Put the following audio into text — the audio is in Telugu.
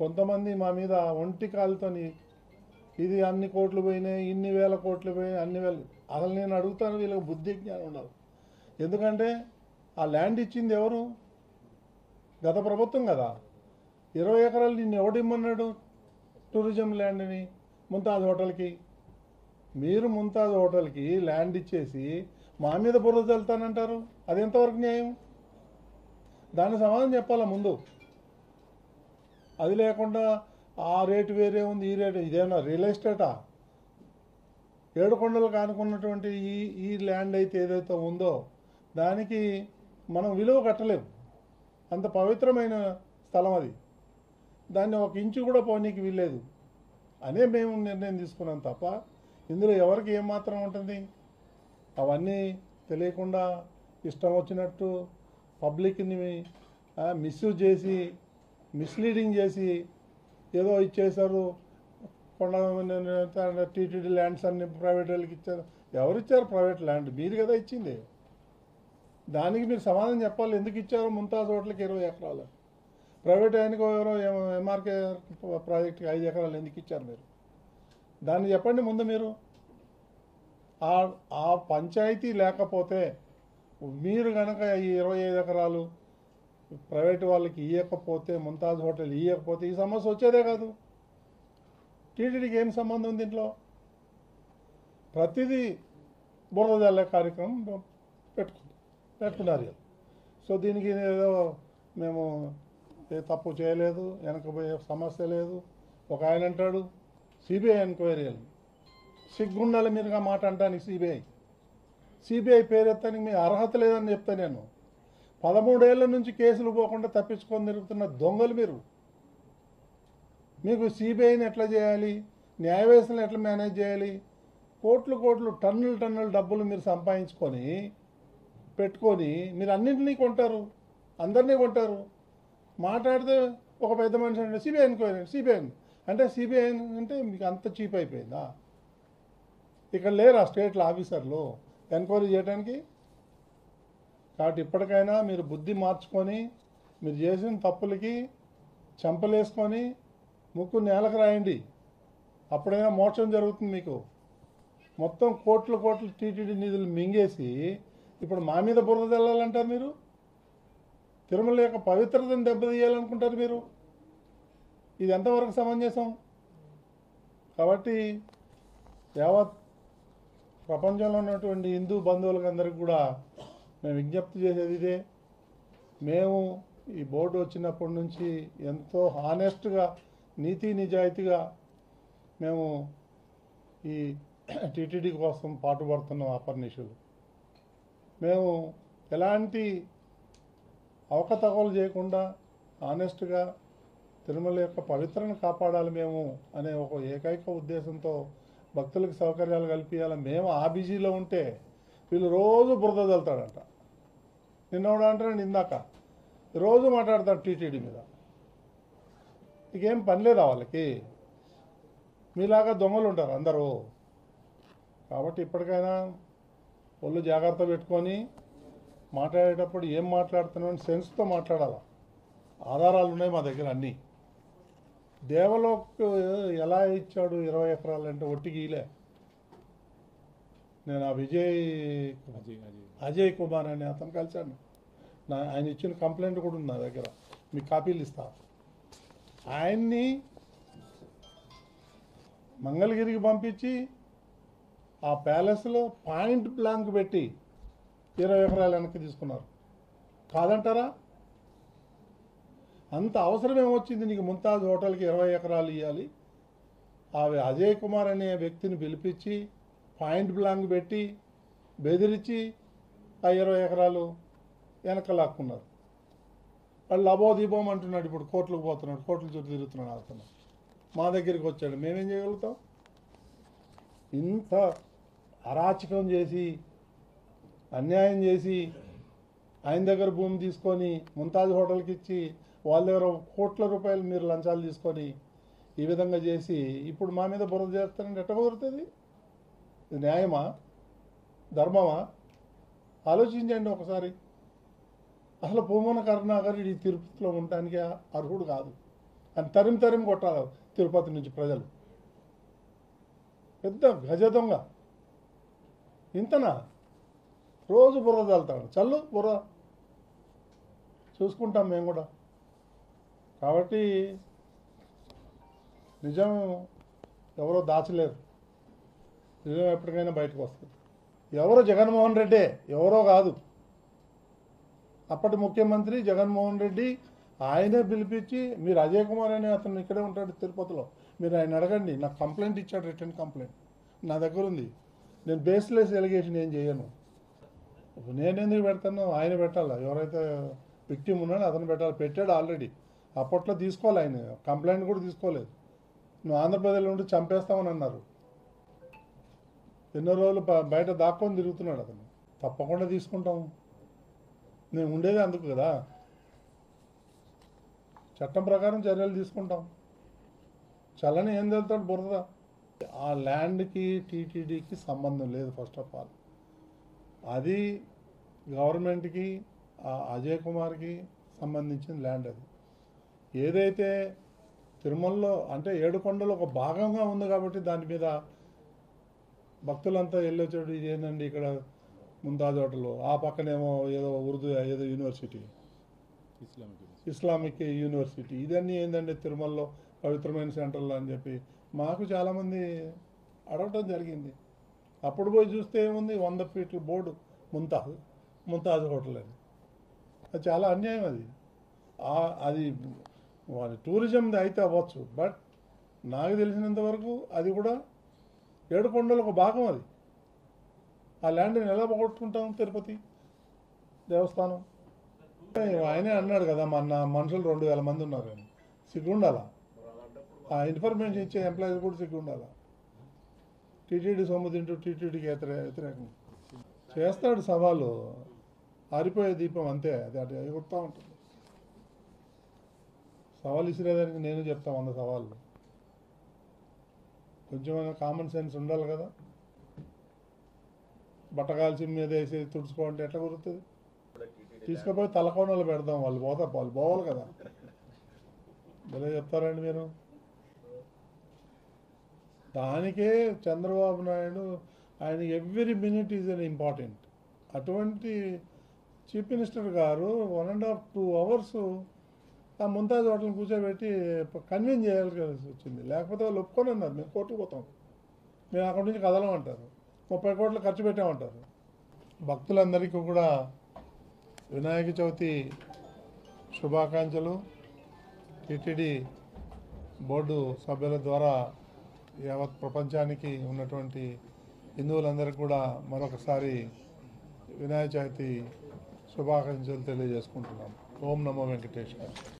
కొంతమంది మా మీద ఒంటి కాలుతోని ఇది అన్ని కోట్లు పోయినాయి, ఇన్ని వేల కోట్లు పోయినాయి, అన్ని వేలు. అసలు నేను అడుగుతాను, వీళ్ళకి బుద్ధి జ్ఞానం ఉండదు. ఎందుకంటే ఆ ల్యాండ్ ఇచ్చింది ఎవరు? గత ప్రభుత్వం కదా. 20 ఎకరాలు నిన్ను ఎవడిమ్మన్నాడు టూరిజం ల్యాండ్ని? ముంతాజ్ హోటల్కి. మీరు ముంతాజ్ హోటల్కి ల్యాండ్ ఇచ్చేసి మా మీద బుర్ర చల్లుతానంటారు. అది ఎంతవరకు న్యాయం? దాని సమాధానం చెప్పాలా ముందు. అది లేకుండా ఆ రేటు వేరే ఉంది, ఈ రేటు, ఇదేమన్నా రియల్ ఎస్టేటా? ఏడుకొండలు కానుకున్నటువంటి ఈ ల్యాండ్ అయితే ఏదైతే ఉందో దానికి మనం విలువ కట్టలేము. అంత పవిత్రమైన స్థలం అది. దాన్ని ఒక ఇంచు కూడా పోనీకి వీల్లేదు అనే మేము నిర్ణయం తీసుకున్నాం తప్ప ఇందులో ఎవరికి ఏమాత్రం ఉంటుంది? అవన్నీ తెలియకుండా ఇష్టం వచ్చినట్టు పబ్లిక్ని మిస్యూజ్ చేసి, మిస్లీడింగ్ చేసి ఏదో ఇచ్చేశారు. టీటీడీ ల్యాండ్స్ అన్ని ప్రైవేట్ వాళ్ళకి ఇచ్చారు. ఎవరిచ్చారు ప్రైవేట్ ల్యాండ్? మీరు కదా ఇచ్చింది. దానికి మీరు సమాధానం చెప్పాలి. ఎందుకు ఇచ్చారు ముంతాజ్ హోటల్కి 20 ఎకరాలు? ప్రైవేట్ ఆయనకు ఎవరో ఎంఆర్కే ప్రాజెక్ట్కి 5 ఎకరాలు ఎందుకు ఇచ్చారు మీరు? దాన్ని చెప్పండి ముందు మీరు. ఆ పంచాయతీ లేకపోతే మీరు కనుక ఈ 25 ఎకరాలు ప్రైవేట్ వాళ్ళకి ఇవ్వకపోతే, ముంతాజ్ హోటల్ ఇవ్వకపోతే ఈ సమస్య వచ్చేదే కాదు. టీటీడీకి ఏం సంబంధం ఉంది దీంట్లో? ప్రతిదీ బురద జల్లే కార్యక్రమం పెట్టుకున్నారు. సో దీనికి ఏదో మేము తప్పు చేయలేదు, వెనకపోయే సమస్య లేదు. ఒక ఆయన అంటాడు సిబిఐ ఎంక్వైరీ అని. సిగ్గుండాలి మీరుగా మాట అంటానికి. సిబిఐ పేరెత్తానికి మీ అర్హత లేదని చెప్తా నేను. 13 ఏళ్ల నుంచి కేసులు పోకుండా తప్పించుకొని తిరుగుతున్న దొంగలు మీరు. మీకు సిబిఐని ఎట్లా చేయాలి, న్యాయ వ్యవస్థను ఎట్లా మేనేజ్ చేయాలి? కోట్లు టన్నుల డబ్బులు మీరు సంపాదించుకొని పెట్టుకొని మీరు అన్నింటినీ కొంటారు, అందరినీ కొంటారు. మాట్లాడితే ఒక పెద్ద మనిషి అంటే సిబిఐ ఎంక్వైరీ, సిబిఐ అంటే సిబిఐ అంటే మీకు అంత చీప్ అయిపోయిందా? ఇక్కడ లేరా స్టేట్లో ఆఫీసర్లు ఎంక్వైరీ చేయడానికి? కాబట్టి ఇప్పటికైనా మీరు బుద్ధి మార్చుకొని మీరు చేసిన తప్పులకి చెంపలేసుకొని ముక్కు నేలకు రాయండి. అప్పుడైనా మోక్షం జరుగుతుంది మీకు. మొత్తం కోట్లు టీటీడీ నిధులు మింగేసి ఇప్పుడు మా మీద బురద తెల్లాలంటారు మీరు. తిరుమల యొక్క పవిత్రతను దెబ్బతీయాలనుకుంటారు మీరు. ఇది ఎంతవరకు సమంజసం? కాబట్టి యావత్ ప్రపంచంలో ఉన్నటువంటి హిందూ బంధువులందరికీ కూడా మేము విజ్ఞప్తి చేసేది ఇదే. మేము ఈ బోర్డు వచ్చినప్పటి నుంచి ఎంతో హానెస్ట్గా, నీతి నిజాయితీగా మేము ఈ టీటీడీ కోసం పాటుపడుతున్నాం. అపర్నిషులు మేము ఎలాంటి అవకతవకలు చేయకుండా హానెస్ట్గా తిరుమల యొక్క పవిత్రను కాపాడాలి మేము అనే ఒక ఏకైక ఉద్దేశంతో భక్తులకు సౌకర్యాలు కల్పించాలి. మేము ఆ బిజీలో ఉంటే వీళ్ళు రోజు బురద చల్లుతాడంట. నిన్నోడు అంటారండి, ఇందాక రోజు మాట్లాడతాడు టీటీడీ మీద. ఇకేం పని లేదా వాళ్ళకి? మీలాగా దొంగలు ఉంటారు అందరూ. కాబట్టి ఇప్పటికైనా వాళ్ళు జాగ్రత్త పెట్టుకొని మాట్లాడేటప్పుడు ఏం మాట్లాడుతున్నామని సెన్స్తో మాట్లాడాలి. ఆధారాలు ఉన్నాయి మా దగ్గర అన్నీ. దేవలోక్ ఎలా ఇచ్చాడు 20 ఎకరాలు అంటే ఒట్టిగీలే. నేను ఆ అజయ్ కుమార్ అనే అతను కలిశాను. ఆయన ఇచ్చిన కంప్లైంట్ కూడా ఉంది నా దగ్గర, మీకు కాపీలు ఇస్తా. ఆయన్ని మంగళగిరికి పంపించి ఆ ప్యాలెస్లో పాయింట్ బ్లాంక్ పెట్టి 20 ఎకరాలు వెనక్కి తీసుకున్నారు. కాదంటారా? అంత అవసరం ఏమొచ్చింది నీకు ముంతాజ్ హోటల్కి 20 ఎకరాలు ఇవ్వాలి? ఆ అజయ్ కుమార్ అనే వ్యక్తిని పిలిపించి పాయింట్ బ్లాంక్ పెట్టి బెదిరించి ఆ 20 ఎకరాలు వెనక లాక్కున్నారు. వాళ్ళు అబోదీబోం అంటున్నాడు. ఇప్పుడు కోర్టులకు పోతున్నాడు, కోర్టుల చుట్టూ తిరుగుతున్నాడు. అతను మా దగ్గరికి వచ్చాడు. మేమేం చేయగలుగుతాం? ఇంత అరాచకం చేసి, అన్యాయం చేసి, ఆయన దగ్గర భూమి తీసుకొని ముంతాజ్ హోటల్కి ఇచ్చి వాళ్ళ దగ్గర కోట్ల రూపాయలు మీరు లంచాలు తీసుకొని ఈ విధంగా చేసి ఇప్పుడు మా మీద బురద చేస్తారంటే ఎట్ట కుదురుతుంది? ఇది న్యాయమా? ధర్మమా? ఆలోచించండి ఒకసారి. అసలు పూమన కరుణాకర్ ఈ తిరుపతిలో ఉండటానికి అర్హుడు కాదు. అని తరిమి కొట్టాలి తిరుపతి నుంచి ప్రజలు. పెద్ద గజ దొంగ ఇంతనా? రోజు బుర్ర చల్లుతాడు, చల్లు బుర్ర, చూసుకుంటాం మేము కూడా. కాబట్టి నిజం ఎవరో దాచలేరు, నిజం ఎప్పటికైనా బయటకు వస్తుంది. ఎవరో జగన్మోహన్ రెడ్డే, ఎవరో కాదు. అప్పటి ముఖ్యమంత్రి జగన్మోహన్ రెడ్డి ఆయనే పిలిపించి, మీరు అజయ్ కుమార్ అనే అతను ఇక్కడే ఉంటాడు తిరుపతిలో, మీరు ఆయన అడగండి. నాకు కంప్లైంట్ ఇచ్చాడు, రిటర్న్ కంప్లైంట్ నా దగ్గర ఉంది. నేను బేస్లెస్ ఎలిగేషన్ ఏం చేయను. నేనెందుకు పెడతాను? ఆయన పెట్టాలి. ఎవరైతే విక్టిమ్ ఉన్నాడో అతను పెట్టాలి. పెట్టాడు ఆల్రెడీ. అప్పట్లో తీసుకోవాలి, ఆయన కంప్లైంట్ కూడా తీసుకోలేదు. నువ్వు ఆంధ్రప్రదేశ్లో ఉండి చంపేస్తామని అన్నారు. ఎన్నో రోజులు బయట దాక్కొని తిరుగుతున్నాడు అతను. తప్పకుండా తీసుకుంటాం, నేను ఉండేది అందుకు కదా. చట్టం ప్రకారం చర్యలు తీసుకుంటాం. చలని ఏం తెలుతాడు బురద. ఆ ల్యాండ్కి టీటీడీకి సంబంధం లేదు. ఫస్ట్ ఆఫ్ ఆల్ అది గవర్నమెంట్కి, అజయ్ కుమార్కి సంబంధించిన ల్యాండ్. అది ఏదైతే తిరుమలలో అంటే ఏడుకొండలో ఒక భాగంగా ఉంది కాబట్టి దాని మీద భక్తులంతా వెళ్ళొచ్చాడు. ఇది ఏంటండి ఇక్కడ ముంతాజ్ హోటల్లో, ఆ పక్కనేమో ఏదో ఉర్దూ ఏదో యూనివర్సిటీ, ఇస్లామిక్ యూనివర్సిటీ, ఇదన్నీ ఏంటంటే తిరుమలలో పవిత్రమైన సెంటర్లు అని చెప్పి మాకు చాలామంది అడగటం జరిగింది. అప్పుడు పోయి చూస్తే ఏముంది, 100 ఫీట్ల బోర్డు ముంతాజ్ హోటల్ అని. అది చాలా అన్యాయం. అది అది టూరిజంది అయితే అవ్వచ్చు, బట్ నాకు తెలిసినంత వరకు అది కూడా ఏడుకొండలు ఒక భాగం. అది ఆ ల్యాండ్ని ఎలా పోగొట్టుకుంటాం? తిరుపతి దేవస్థానం ఆయనే అన్నాడు కదా, మన మనుషులు 2000 మంది ఉన్నారు అని. సిగ్గుండాలా? ఆ ఇన్ఫర్మేషన్ ఇచ్చే ఎంప్లాయీస్ కూడా సిగ్గుండాలా? టీటీడీ సొమ్ము తింటూ టీటీడీకి వ్యతిరేకం చేస్తాడు. సవాలు ఆరిపోయే దీపం అంతే, అది అటు ఎగురుతూ ఉంటుంది. సవాల్ ఇసిరేదానికి నేను చెప్తా 100 సవాళ్ళు. కొంచెమైనా కామన్ సెన్స్ ఉండాలి కదా. బట్టకాల్సి మీద వేసి తుడుచుకోవాలంటే ఎట్లా కుదురుతుంది? తీసుకుపోయి తలకోనలు పెడదాం, వాళ్ళు పోతారు, వాళ్ళు పోవాలి కదా. భలే చెప్తారండి మీరు. దానికే చంద్రబాబు నాయుడు ఆయన every minute is an important. అటువంటి చీఫ్ మినిస్టర్ గారు 1.5 to 2 hours ఆ ముంతాజ్ హోటల్ని కూర్చోబెట్టి కన్విన్స్ చేయాల్సి వచ్చింది. లేకపోతే వాళ్ళు ఒప్పుకొని అన్నారు, మేము కోర్టుకు పోతాం, మేము అక్కడి నుంచి కదలమంటారు, 30 కోట్లు ఖర్చు పెట్టామంటారు. భక్తులందరికీ కూడా వినాయక చవితి శుభాకాంక్షలు. టీటీడీ బోర్డు సభ్యుల ద్వారా యావత్ ప్రపంచానికి ఉన్నటువంటి హిందువులందరికీ కూడా మరొకసారి వినాయక చవితి శుభాకాంక్షలు తెలియజేసుకుంటున్నాం. ఓం నమో వెంకటేశ్వర.